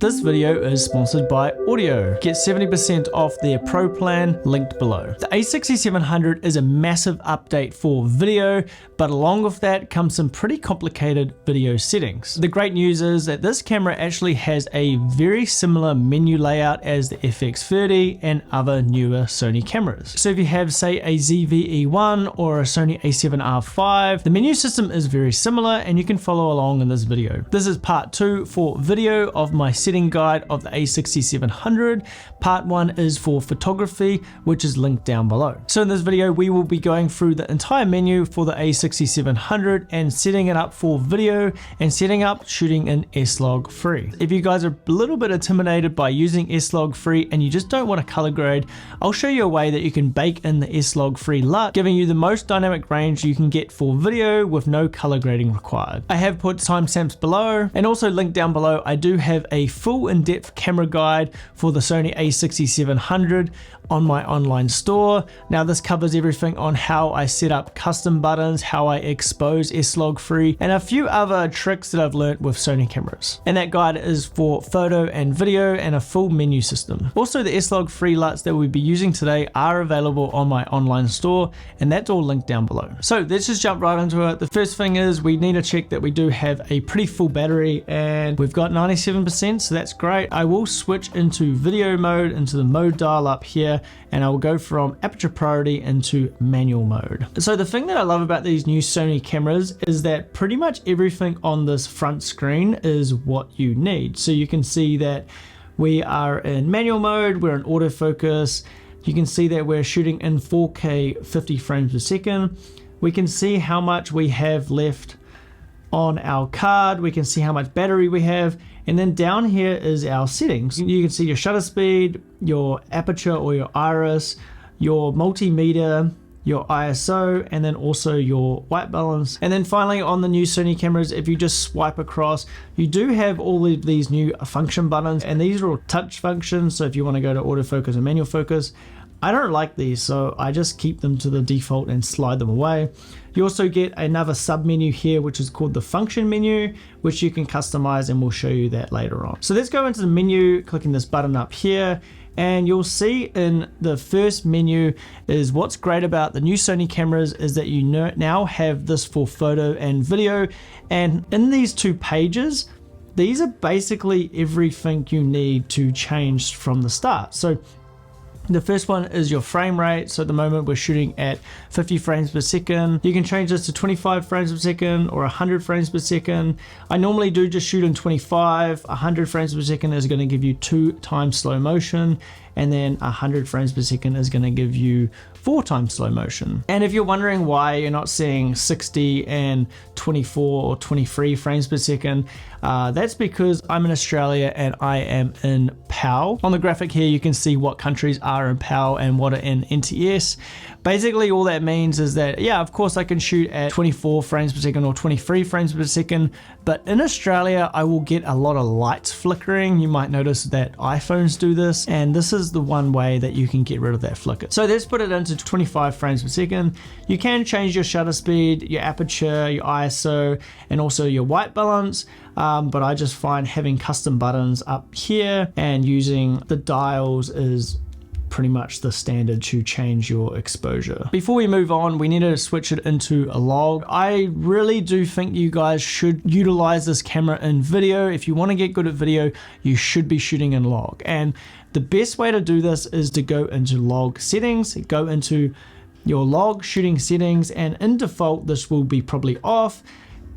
This video is sponsored by Audio. Get 70% off their Pro plan linked below. The A6700 is a massive update for video, but along with that comes some pretty complicated video settings. The great news is that this camera actually has a very similar menu layout as the FX30 and other newer Sony cameras. So if you have, say, a ZV-E1 or a Sony A7R5, the menu system is very similar and you can follow along in this video. This is part 2 for video of my setting guide of the A6700. Part 1 is for photography, which is linked down below. So in this video, we will be going through the entire menu for the A6700 and setting it up for video and setting up shooting in SLOG3. If you guys are a little bit intimidated by using SLOG3 and you just don't want to color grade, I'll show you a way that you can bake in the SLOG3 LUT, giving you the most dynamic range you can get for video with no color grading required. I have put timestamps below, and also linked down below, I do have a full in-depth camera guide for the Sony A6700 on my online store. Now this covers everything on how I set up custom buttons, how I expose SLOG3, and a few other tricks that I've learned with Sony cameras. And that guide is for photo and video and a full menu system. Also, the SLOG3 LUTs that we'll be using today are available on my online store, and that's all linked down below. So let's just jump right into it. The first thing is we need to check that we do have a pretty full battery, and we've got 97%, so that's great. I will switch into video mode, into the mode dial up here, and I will go from aperture priority into manual mode. So the thing that I love about these new Sony cameras is that pretty much everything on this front screen is what you need. So you can see that we are in manual mode, we're in autofocus. You can see that we're shooting in 4K 50 frames per second. We can see how much we have left on our card. We can see how much battery we have. And then down here is our settings. You can see your shutter speed, your aperture or your iris, your multimeter, your ISO, and then also your white balance. And then finally on the new Sony cameras, if you just swipe across, you do have all of these new function buttons, and these are all touch functions. So if you want to go to autofocus and manual focus, I don't like these, so I just keep them to the default and slide them away. You also get another sub menu here, which is called the function menu, which you can customize, and we'll show you that later on. So let's go into the menu, clicking this button up here, and you'll see in the first menu is what's great about the new Sony cameras is that you now have this for photo and video. And in these two pages, these are basically everything you need to change from the start. So the first one is your frame rate. So at the moment we're shooting at 50 frames per second. You can change this to 25 frames per second or 100 frames per second. I normally do just shoot in 25. 100 frames per second is going to give you 2 times slow motion, and then 100 frames per second is going to give you 4 times slow motion. And if you're wondering why you're not seeing 60 and 24 or 23 frames per second, that's because I'm in Australia and I am in PAL. On the graphic here, you can see what countries are in PAL and what are in NTS. Basically, all that means is that, yeah, of course I can shoot at 24 frames per second or 23 frames per second, but in Australia, I will get a lot of lights flickering. You might notice that iPhones do this, and this is the one way that you can get rid of that flicker. So let's put it into 25 frames per second. You can change your shutter speed, your aperture, your ISO, and also your white balance. But I just find having custom buttons up here and using the dials is pretty much the standard to change your exposure. Before we move on, we need to switch it into a log. I really do think you guys should utilize this camera in video. If you want to get good at video, you should be shooting in log. And the best way to do this is to go into log settings, go into your log shooting settings, and in default, this will be probably off.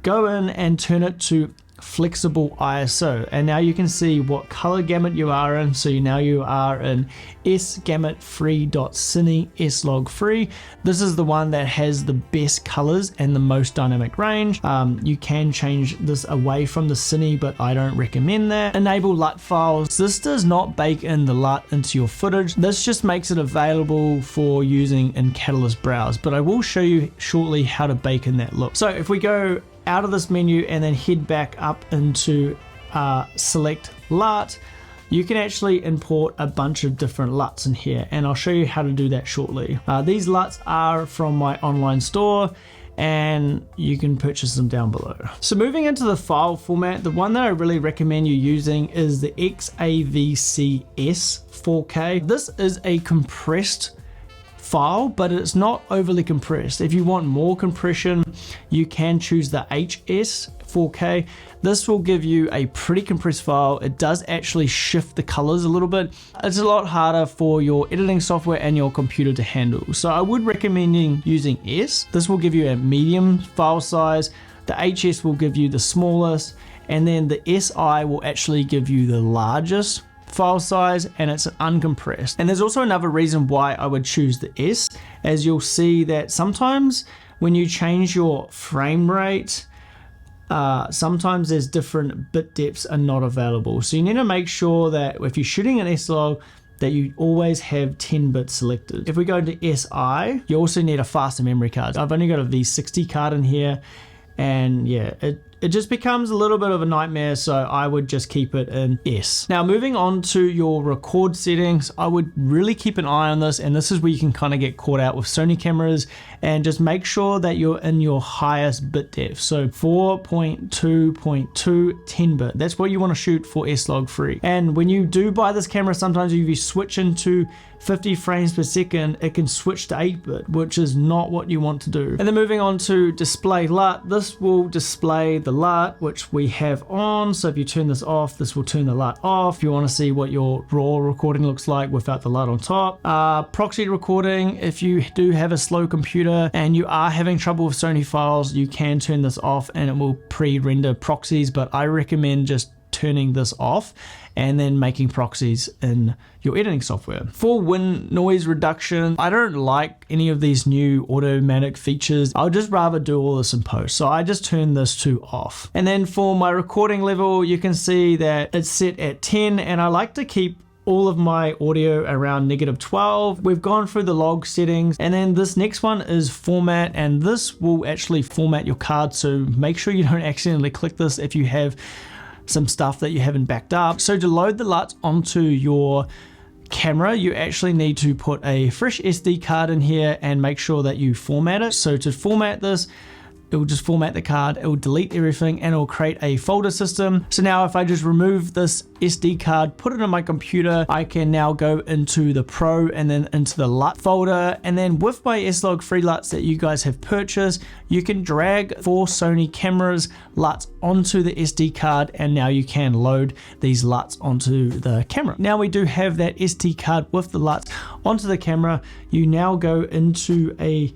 Go in and turn it to flexible ISO, and now you can see what color gamut you are in. So now you are in S gamut 3.Cine SLOG3. This is the one that has the best colors and the most dynamic range. You can change this away from the Cine, but I don't recommend that. Enable LUT files. This does not bake in the LUT into your footage. This just makes it available for using in Catalyst Browse, but I will show you shortly how to bake in that look. So if we go out of this menu and then head back up into select LUT, you can actually import a bunch of different LUTs in here, and I'll show you how to do that shortly. These LUTs are from my online store, and you can purchase them down below. So moving into the file format, the one that I really recommend you using is the XAVCS 4K. This is a compressed file, but it's not overly compressed. If you want more compression, you can choose the HS 4K. This will give you a pretty compressed file. It does actually shift the colors a little bit. It's a lot harder for your editing software and your computer to handle. So I would recommend using S. This will give you a medium file size. The HS will give you the smallest, and then the SI will actually give you the largest file size, and it's uncompressed. And there's also another reason why I would choose the S, as you'll see that sometimes when you change your frame rate, sometimes there's different bit depths are not available. So you need to make sure that if you're shooting an SLOG, that you always have 10 bits selected. If we go to SI, you also need a faster memory card. I've only got a V60 card in here, and yeah, it just becomes a little bit of a nightmare, so I would just keep it in S. Now moving on to your record settings, I would really keep an eye on this, and this is where you can kind of get caught out with Sony cameras, and just make sure that you're in your highest bit depth. So 4.2.2 10-bit, that's what you want to shoot for SLOG3. And when you do buy this camera, sometimes if you switch into 50 frames per second, it can switch to 8-bit, which is not what you want to do. And then moving on to display LUT, this will display the LUT, which we have on. So if you turn this off, this will turn the LUT off. If you want to see what your raw recording looks like without the LUT on top. Proxy recording, if you do have a slow computer and you are having trouble with Sony files, you can turn this off and it will pre-render proxies, but I recommend just turning this off and then making proxies in your editing software. For wind noise reduction, I don't like any of these new automatic features. I would just rather do all this in post. So I just turn this to off. And then for my recording level, you can see that it's set at 10, and I like to keep all of my audio around -12. We've gone through the log settings, and then this next one is format, and this will actually format your card. So make sure you don't accidentally click this if you have some stuff that you haven't backed up. So to load the LUTs onto your camera, you actually need to put a fresh SD card in here and make sure that you format it. So to format this, it will just format the card, it will delete everything, and it will create a folder system. So now if I just remove this SD card, put it on my computer, I can now go into the Pro and then into the LUT folder. And then with my SLOG3 LUTs that you guys have purchased, you can drag 4 Sony cameras LUTs onto the SD card, and now you can load these LUTs onto the camera. Now we do have that SD card with the LUTs onto the camera. You now go into a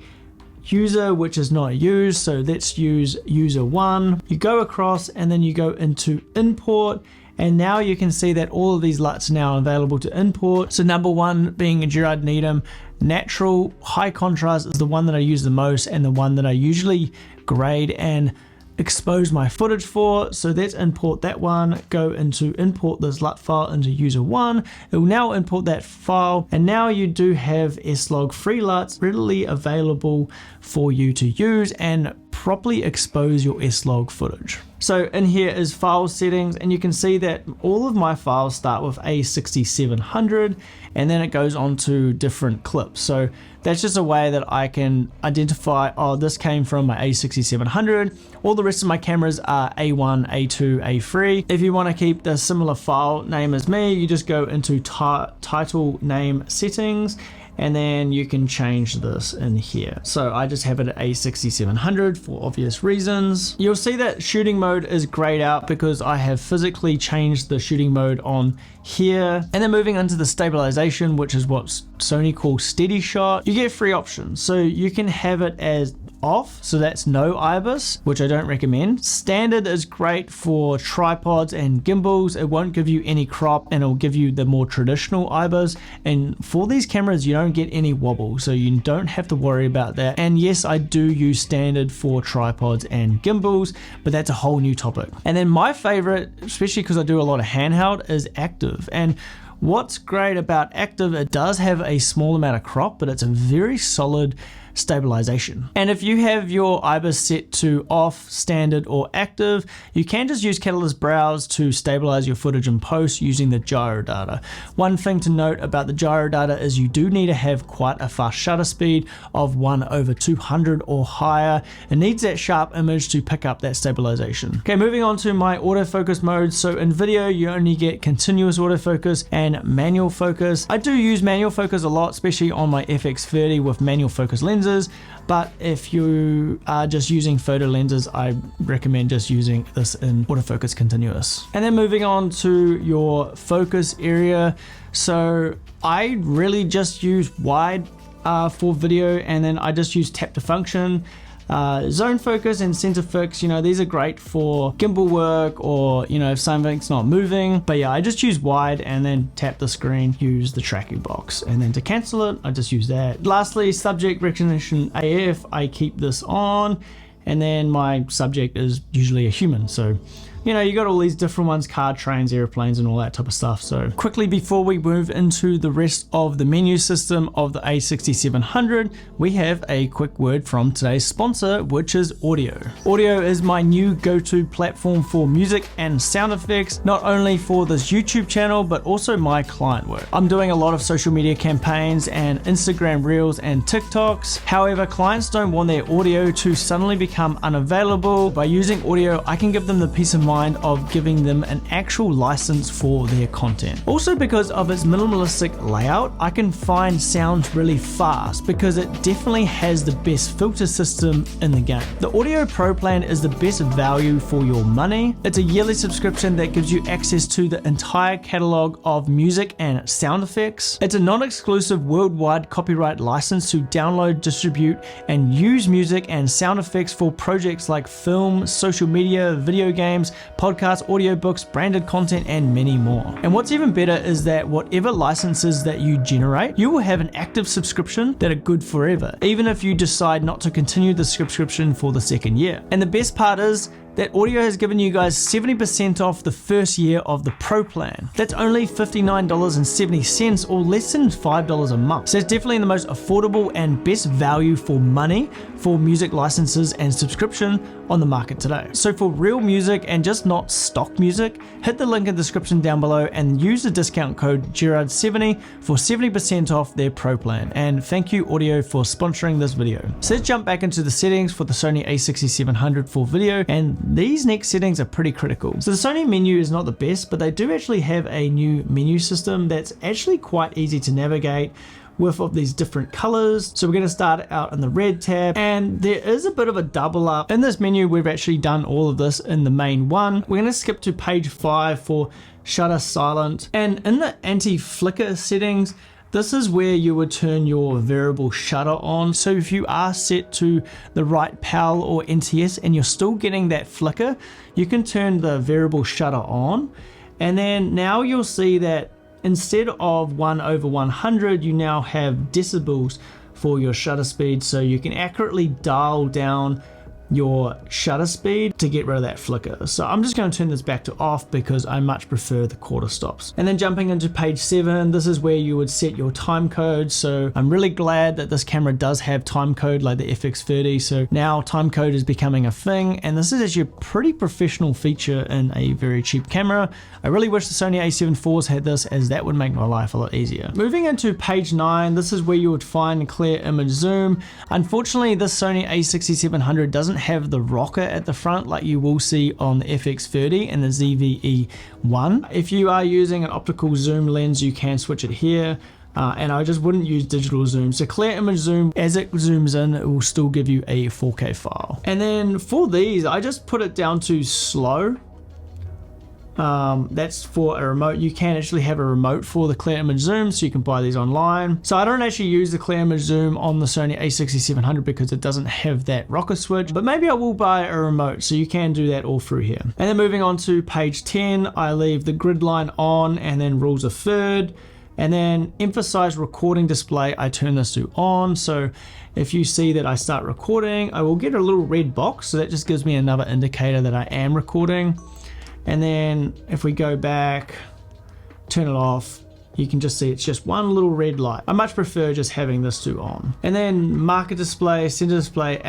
user which is not used, so let's use user 1. You go across and then you go into import, and now you can see that all of these LUTs are now available to import. So number 1 being Gerard Needham natural high contrast is the one that I use the most, and the one that I usually grade and expose my footage for. So let's import that one, go into import this LUT file into user 1. It will now import that file, and now you do have SLOG3 LUTs readily available for you to use and properly expose your SLOG footage. So in here is file settings, and you can see that all of my files start with A6700, and then it goes on to different clips. So that's just a way that I can identify, oh, this came from my A6700. All the rest of my cameras are A1, A2, A3. If you want to keep the similar file name as me, you just go into title name settings, and then you can change this in here. So I just have it at A6700 for obvious reasons. You'll see that shooting mode is grayed out because I have physically changed the shooting mode on here. And then moving into the stabilization, which is what Sony calls steady shot, you get 3 options. So you can have it as off, so that's no IBIS, which I don't recommend. Standard is great for tripods and gimbals. It won't give you any crop, and it'll give you the more traditional IBIS. And for these cameras, you don't get any wobble, so you don't have to worry about that. And yes, I do use standard for tripods and gimbals, but that's a whole new topic. And then my favorite, especially because I do a lot of handheld, is active. And what's great about active, it does have a small amount of crop, but it's a very solid stabilization. And if you have your IBIS set to off, standard, or active, you can just use Catalyst Browse to stabilize your footage in post using the gyro data. One thing to note about the gyro data is you do need to have quite a fast shutter speed of 1/200 or higher. It needs that sharp image to pick up that stabilization. Okay, moving on to my autofocus mode. So in video, you only get continuous autofocus and manual focus. I do use manual focus a lot, especially on my FX30 with manual focus lenses. But if you are just using photo lenses, I recommend just using this in autofocus continuous. And then moving on to your focus area. So I really just use wide for video, and then I just use tap to function. Zone focus and center fix, you know, these are great for gimbal work or, you know, if something's not moving. But yeah, I just use wide and then tap the screen, use the tracking box, and then to cancel it, I just use that. Lastly, subject recognition AF, I keep this on, and then my subject is usually a human. So, you know, you got all these different ones, car, trains, airplanes, and all that type of stuff. So quickly before we move into the rest of the menu system of the A6700, we have a quick word from today's sponsor, which is Audio. Audio is my new go-to platform for music and sound effects, not only for this YouTube channel, but also my client work. I'm doing a lot of social media campaigns and Instagram Reels and TikToks. However, clients don't want their audio to suddenly become unavailable. By using Audio, I can give them the peace of mind of giving them an actual license for their content. Also, because of its minimalistic layout, I can find sounds really fast because it definitely has the best filter system in the game. The Audio Pro plan is the best value for your money. It's a yearly subscription that gives you access to the entire catalog of music and sound effects. It's a non-exclusive worldwide copyright license to download, distribute, and use music and sound effects for projects like film, social media, video games, podcasts, audiobooks, branded content, and many more. And what's even better is that whatever licenses that you generate, you will have an active subscription that are good forever, even if you decide not to continue the subscription for the second year. And the best part is that Audio has given you guys 70% off the first year of the Pro plan. That's only $59.70 or less than $5 a month. So it's definitely the most affordable and best value for money for music licenses and subscription on the market today. So for real music and just not stock music, hit the link in the description down below and use the discount code Gerard70 for 70% off their Pro plan. And thank you Audio for sponsoring this video. So let's jump back into the settings for the Sony A6700 for video, and these next settings are pretty critical. So the Sony menu is not the best, but they do actually have a new menu system that's actually quite easy to navigate with of these different colors. So we're going to start out in the red tab, and there is a bit of a double up. In this menu, we've actually done all of this in the main one. We're going to skip to page 5 for shutter silent. And in the anti-flicker settings, this is where you would turn your variable shutter on. So if you are set to the right PAL or NTS and you're still getting that flicker, you can turn the variable shutter on. And then now you'll see that instead of 1/100, you now have decibels for your shutter speed. So you can accurately dial down your shutter speed to get rid of that flicker. So I'm just going to turn this back to off because I much prefer the quarter stops. And then jumping into page 7, this is where you would set your time code. So I'm really glad that this camera does have time code like the FX30. So now time code is becoming a thing, and this is actually a pretty professional feature in a very cheap camera. I really wish the Sony A7 IVs had this, as that would make my life a lot easier. Moving into page 9, this is where you would find clear image zoom. Unfortunately, this Sony A6700 doesn't have the rocker at the front like you will see on the FX30 and the ZVE1. If you are using an optical zoom lens, you can switch it here. And I just wouldn't use digital zoom. So clear image zoom, as it zooms in, it will still give you a 4K file. And then for these, I just put it down to slow. That's for a remote. You can actually have a remote for the clear image zoom, so you can buy these online. So I don't actually use the clear image zoom on the Sony A6700 because it doesn't have that rocker switch, but maybe I will buy a remote, so you can do that all through here. And then moving on to page 10, I leave the grid line on and then rules of third. And then emphasize recording display, I turn this to on. So if you see that I start recording, I will get a little red box. So that just gives me another indicator that I am recording. And then if we go back, turn it off, you can just see it's just one little red light. I much prefer just having this two on. And then marker display, center display,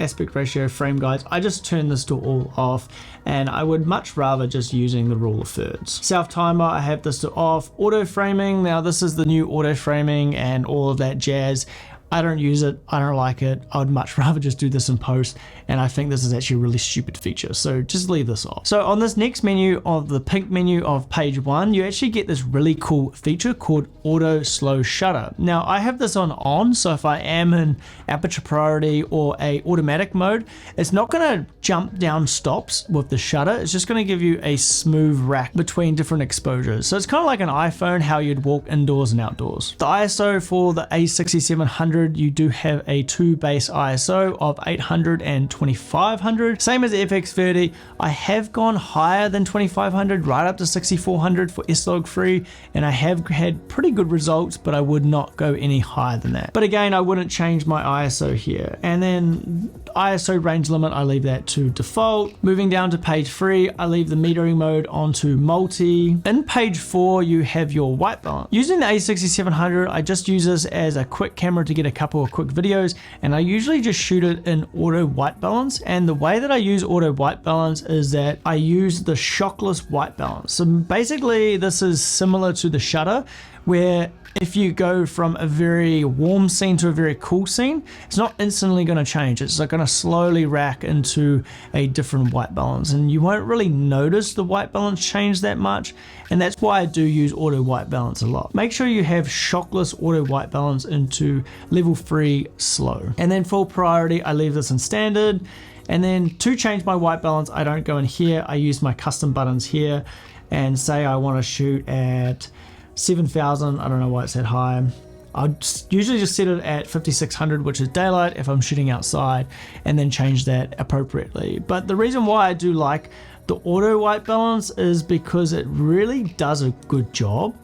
aspect ratio, frame guides, I just turn this to all off, and I would much rather just using the rule of thirds. Self timer, I have this to off. Auto framing, now this is the new auto framing and all of that jazz. I don't use it, I don't like it. I would much rather just do this in post, and I think this is actually a really stupid feature, so just leave this off. So on this next menu of the pink menu of page 1, you actually get this really cool feature called auto slow shutter. Now I have this on, so if I am in aperture priority or a automatic mode, it's not gonna jump down stops with the shutter, it's just gonna give you a smooth rack between different exposures. So it's kind of like an iPhone, how you'd walk indoors and outdoors. The ISO for the A6700, you do have a 2 base ISO of 800 and 2500. Same as FX30. I have gone higher than 2500, right up to 6400 for SLOG3, and I have had pretty good results, but I would not go any higher than that. But again, I wouldn't change my ISO here. And then ISO range limit, I leave that to default. Moving down to page 3, I leave the metering mode onto multi. In page 4, you have your white balance. Using the A6700, I just use this as a quick camera to get a couple of quick videos, and I usually just shoot it in auto white balance. And the way that I use auto white balance is that I use the shockless white balance. So basically this is similar to the shutter, where if you go from a very warm scene to a very cool scene, it's not instantly going to change. It's like going to slowly rack into a different white balance, and you won't really notice the white balance change that much. And that's why I do use auto white balance a lot. Make sure you have shockless auto white balance into level 3 slow. And then full priority, I leave this in standard. And then to change my white balance, I don't go in here. I use my custom buttons here, and say I want to shoot at 7000, I don't know why it's that high. I'll usually just set it at 5600, which is daylight if I'm shooting outside, and then change that appropriately. But the reason why I do like the auto white balance is because it really does a good job,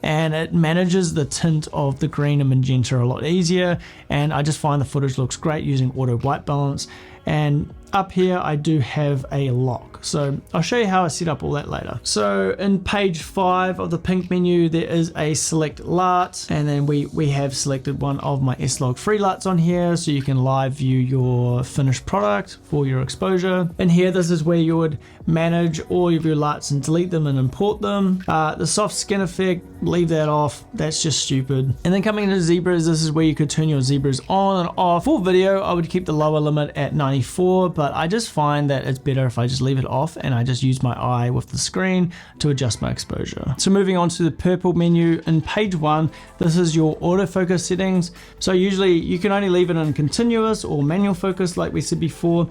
and it manages the tint of the green and magenta a lot easier, and I just find the footage looks great using auto white balance. And up here I do have a lock, so I'll show you how I set up all that later. So in page 5 of the pink menu, there is a select LUTS, and then we have selected one of my SLOG3 LUTS on here, so you can live view your finished product for your exposure. And here, this is where you would manage all of your LUTS and delete them and import them. The soft skin effect, leave that off, that's just stupid. And then coming into zebras, this is where you could turn your zebras on and off. For video, I would keep the lower limit at 94, but I just find that it's better if I just leave it off and I just use my eye with the screen to adjust my exposure. So moving on to the purple menu in page 1, this is your autofocus settings. So usually you can only leave it in continuous or manual focus like we said before.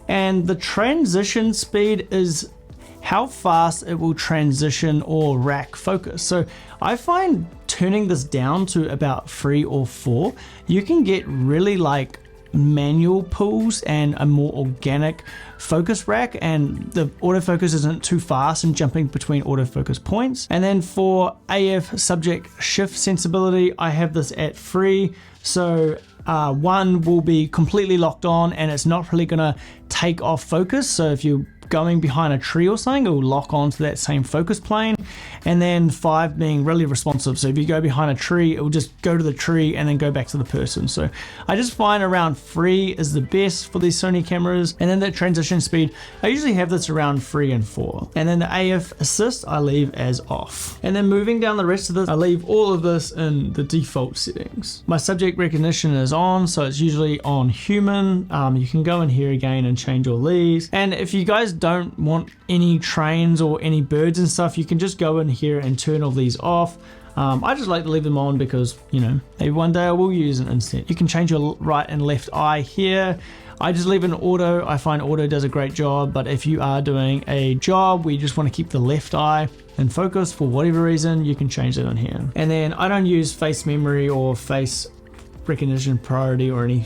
And the transition speed is how fast it will transition or rack focus. So I find turning this down to about 3 or 4, you can get really like manual pulls and a more organic focus rack, and the autofocus isn't too fast and jumping between autofocus points. And then for AF subject shift sensibility, I have this at 3, so 1 will be completely locked on and it's not really gonna take off focus. So if you're going behind a tree or something, it will lock onto that same focus plane. And then 5 being really responsive. So if you go behind a tree, it will just go to the tree and then go back to the person. So I just find around 3 is the best for these Sony cameras. And then the transition speed, I usually have this around 3 and 4. And then the AF assist, I leave as off. And then moving down the rest of this, I leave all of this in the default settings. My subject recognition is on, so it's usually on human. You can go in here again and change all these. And if you guys don't want any trains or any birds and stuff, you can just go in here and turn all these off. I just like to leave them on because, you know, maybe one day I will use an instant. You can change your right and left eye here. I just leave it in auto. I find auto does a great job, but if you are doing a job where you just want to keep the left eye in focus for whatever reason, you can change it on here. And then I don't use face memory or face recognition priority or any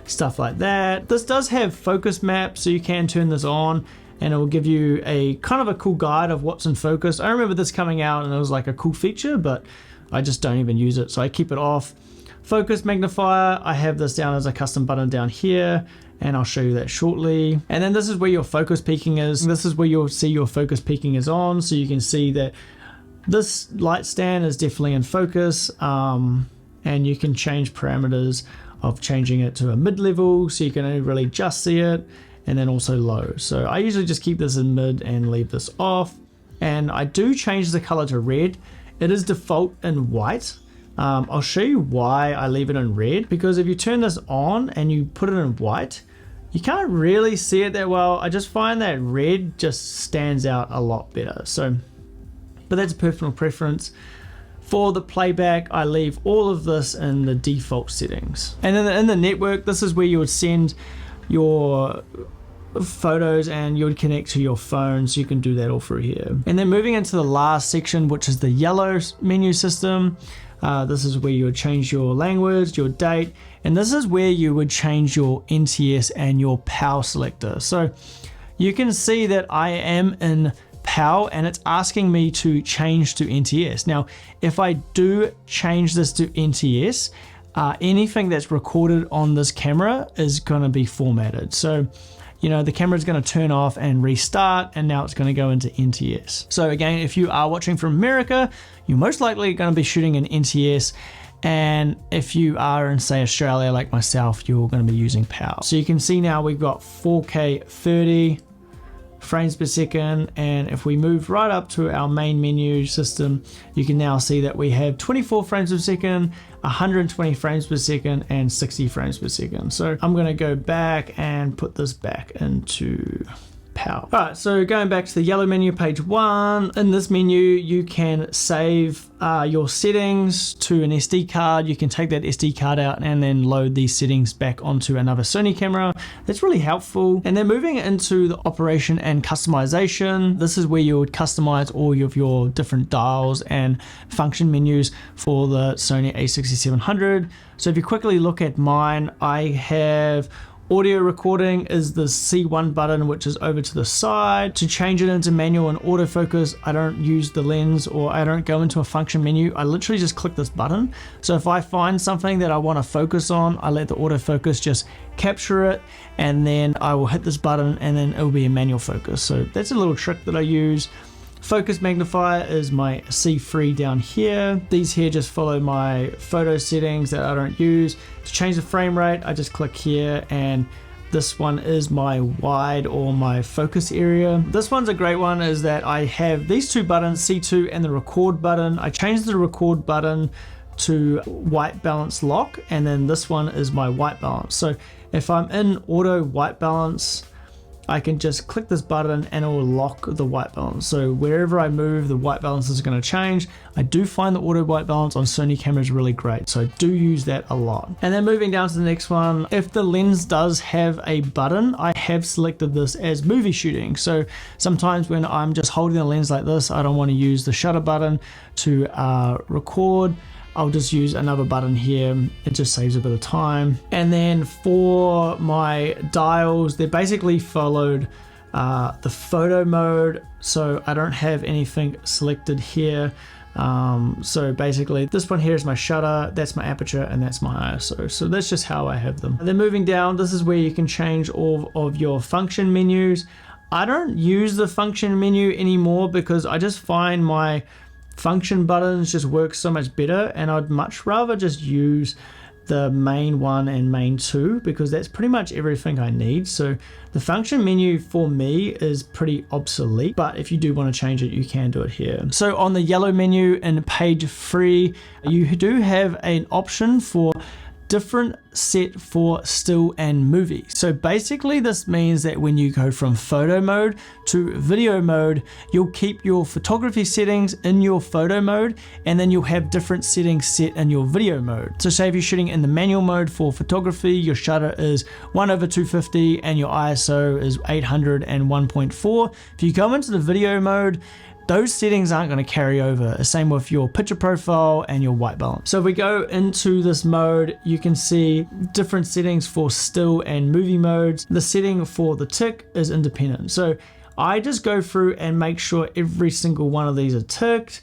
stuff like that. This does have focus map, so you can turn this on and it will give you a kind of a cool guide of what's in focus. I remember this coming out and it was like a cool feature, but I just don't even use it, so I keep it off. Focus magnifier, I have this down as a custom button down here, and I'll show you that shortly. And then this is where your focus peaking is. This is where you'll see your focus peaking is on, so you can see that This light stand is definitely in focus, and you can change parameters of changing it to a mid-level so you can only really just see it, and then also low. So I usually just keep this in mid and leave this off. And I do change the color to red. It is default in white. I'll show you why I leave it in red, because if you turn this on and you put it in white, you can't really see it that well. I just find that red just stands out a lot better. So, but that's personal preference. For the playback, I leave all of this in the default settings. And in the network, this is where you would send your photos and you would connect to your phone, so you can do that all through here. And then moving into the last section, which is the yellow menu system. This is where you would change your language, your date, and this is where you would change your NTS and your PAL selector. So you can see that I am in PAL and it's asking me to change to NTS. Now, if I do change this to NTS, anything that's recorded on this camera is going to be formatted. So, you know, the camera is going to turn off and restart, and now it's going to go into NTS. So again, if you are watching from America, you're most likely going to be shooting in NTS. And if you are in, say, Australia like myself, you're going to be using PAL. So you can see now we've got 4K 30 frames per second, and if we move right up to our main menu system, you can now see that we have 24 frames per second, 120 frames per second, and 60 frames per second. So I'm going to go back and put this back into PAL. All right, so going back to the yellow menu, page 1, in this menu you can save your settings to an SD card. You can take that SD card out and then load these settings back onto another Sony camera. That's really helpful. And then moving into the operation and customization, this is where you would customize all of your different dials and function menus for the Sony A6700. So if you quickly look at mine, I have audio recording is the C1 button, which is over to the side. To change it into manual and autofocus, I don't use the lens or I don't go into a function menu. I literally just click this button. So if I find something that I want to focus on, I let the autofocus just capture it, and then I will hit this button and then it will be a manual focus. So that's a little trick that I use. Focus magnifier is my C3 down here. These here just follow my photo settings that I don't use. To change the frame rate, I just click here, and this one is my wide or my focus area. This one's a great one, is that I have these two buttons, C2 and the record button. I changed the record button to white balance lock, and then this one is my white balance. So if I'm in auto white balance, I can just click this button and it will lock the white balance. So wherever I move, the white balance is going to change. I do find the auto white balance on Sony cameras really great, so I do use that a lot. And then moving down to the next one, if the lens does have a button, I have selected this as movie shooting. So sometimes when I'm just holding the lens like this, I don't want to use the shutter button to record. I'll just use another button here. It just saves a bit of time. And then for my dials, they're basically followed the photo mode. So I don't have anything selected here. So basically this one here is my shutter, that's my aperture, and that's my ISO. So that's just how I have them. And then moving down, this is where you can change all of your function menus. I don't use the function menu anymore because I just find my function buttons just work so much better, and I'd much rather just use the main one and main two because that's pretty much everything I need. So the function menu for me is pretty obsolete, but if you do want to change it, you can do it here. So on the yellow menu in page 3, you do have an option for different set for still and movie. So basically this means that when you go from photo mode to video mode, you'll keep your photography settings in your photo mode, and then you'll have different settings set in your video mode. So say if you're shooting in the manual mode for photography, your shutter is 1/250 and your ISO is 800 and 1.4. If you go into the video mode, those settings aren't going to carry over. Same with your picture profile and your white balance. So if we go into this mode, you can see different settings for still and movie modes. The setting for the tick is independent. So I just go through and make sure every single one of these are ticked.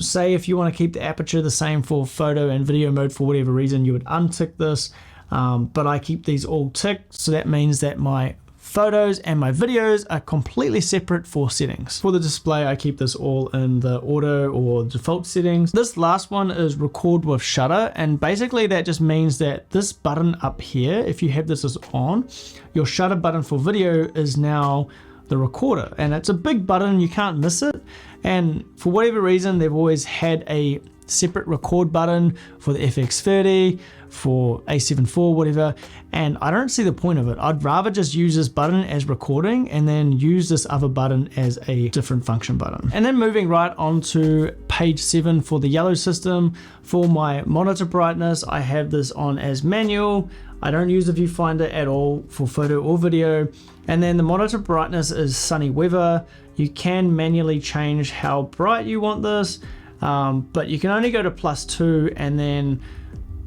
Say if you want to keep the aperture the same for photo and video mode for whatever reason, you would untick this. But I keep these all ticked. So that means that my photos and my videos are completely separate for settings. For the display, I keep this all in the auto or default settings. This last one is record with shutter, and basically that just means that this button up here, if you have this as on, your shutter button for video is now the recorder, and it's a big button, you can't miss it. And for whatever reason, they've always had a separate record button for the FX30, for A74, whatever, and I don't see the point of it. I'd rather just use this button as recording and then use this other button as a different function button. And then moving right on to page 7 for the yellow system. For my monitor brightness, I have this on as manual. I don't use the viewfinder at all for photo or video. And then the monitor brightness is sunny weather. You can manually change how bright you want this, but you can only go to +2, and then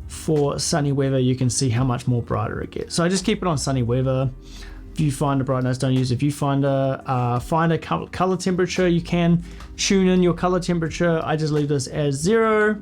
for sunny weather you can see how much more brighter it gets. So I just keep it on sunny weather. Viewfinder brightness, don't use a viewfinder. Find a color temperature, you can tune in your color temperature. I just leave this as 0.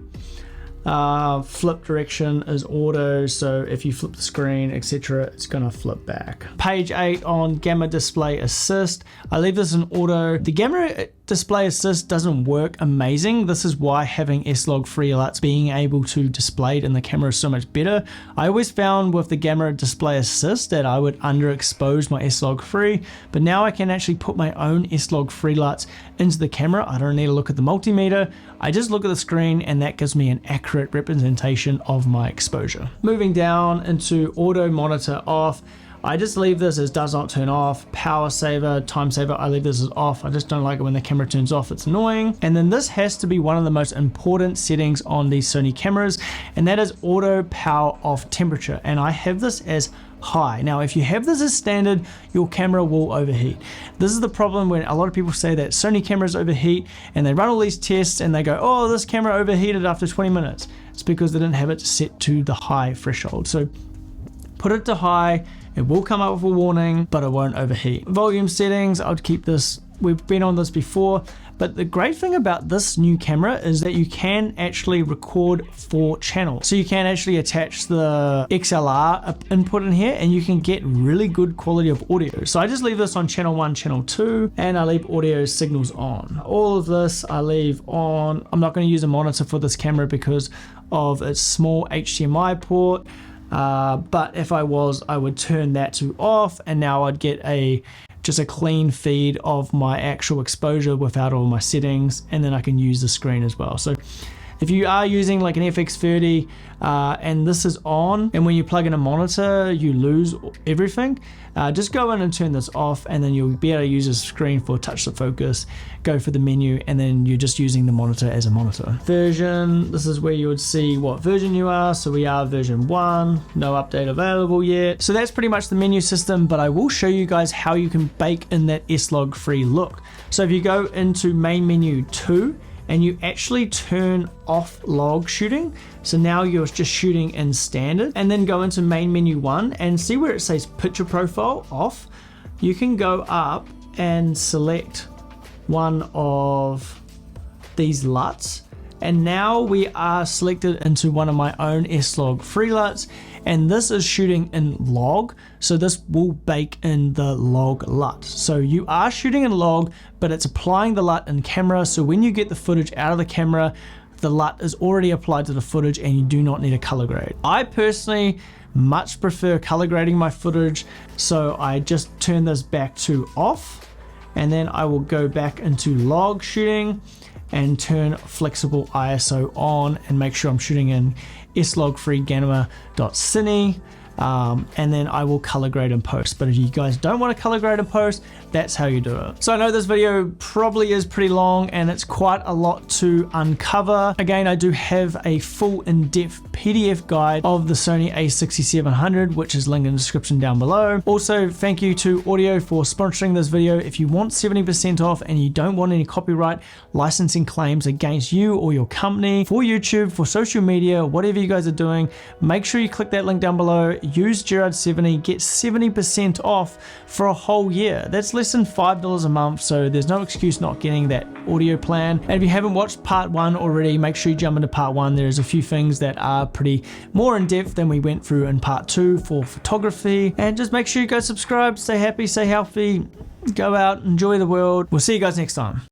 Flip direction is auto, so if you flip the screen, etc., it's gonna flip back. Page 8 on gamma display assist, I leave this in auto. The gamma display assist doesn't work amazing. This is why having SLOG3 LUTS, being able to display it in the camera, is so much better. I always found with the gamma display assist that I would underexpose my SLOG3, but now I can actually put my own SLOG3 LUTS into the camera. I don't need to look at the multimeter. I just look at the screen, and that gives me an accurate representation of my exposure. Moving down into auto monitor off, I just leave this as does not turn off. Power saver, time saver, I leave this as off. I just don't like it when the camera turns off, it's annoying. And then this has to be one of the most important settings on these Sony cameras, and that is auto power off temperature. And I have this as high. Now, if you have this as standard, your camera will overheat. This is the problem when a lot of people say that Sony cameras overheat, and they run all these tests and they go, oh, this camera overheated after 20 minutes. It's because they didn't have it set to the high threshold. So put it to high. It will come up with a warning, but it won't overheat. Volume settings, I would keep this, we've been on this before, but the great thing about this new camera is that you can actually record 4 channels. So you can actually attach the XLR input in here, and you can get really good quality of audio. So I just leave this on channel 1, channel 2, and I leave audio signals on. All of this I leave on. I'm not going to use a monitor for this camera because of its small HDMI port. But if I was, I would turn that to off, and now I'd get just a clean feed of my actual exposure without all my settings, and then I can use the screen as well. So if you are using like an FX30 and this is on, and when you plug in a monitor you lose everything, just go in and turn this off, and then you'll be able to use the screen for touch to focus, go for the menu, and then you're just using the monitor as a monitor. Version, this is where you would see what version you are. So we are version 1, no update available yet. So that's pretty much the menu system, but I will show you guys how you can bake in that SLOG3 look. So if you go into main menu 2, and you actually turn off log shooting, so now you're just shooting in standard, and then go into main menu 1 and see where it says picture profile off. You can go up and select one of these LUTs, and now we are selected into one of my own SLOG3 LUTs, and this is shooting in log, so this will bake in the log LUT. So you are shooting in log, but it's applying the LUT in camera, so when you get the footage out of the camera, the LUT is already applied to the footage and you do not need a color grade. I personally much prefer color grading my footage, so I just turn this back to off, and then I will go back into log shooting and turn flexible ISO on and make sure I'm shooting in SLOG3 gamma.cine, and then I will color grade in post. But if you guys don't want to color grade in post, that's how you do it. So I know this video probably is pretty long and it's quite a lot to uncover. Again, I do have a full in-depth PDF guide of the Sony A6700, which is linked in the description down below. Also, thank you to Audio for sponsoring this video. If you want 70% off and you don't want any copyright licensing claims against you or your company, for YouTube, for social media, whatever you guys are doing, make sure you click that link down below. use Gerard70, get 70% off for a whole year. That's less than $5 a month, so there's no excuse not getting that audio plan. And if you haven't watched part 1 already, make sure you jump into part 1. There's a few things that are pretty more in depth than we went through in part 2 for photography. And just make sure you go subscribe, stay happy, stay healthy, go out, enjoy the world. We'll see you guys next time.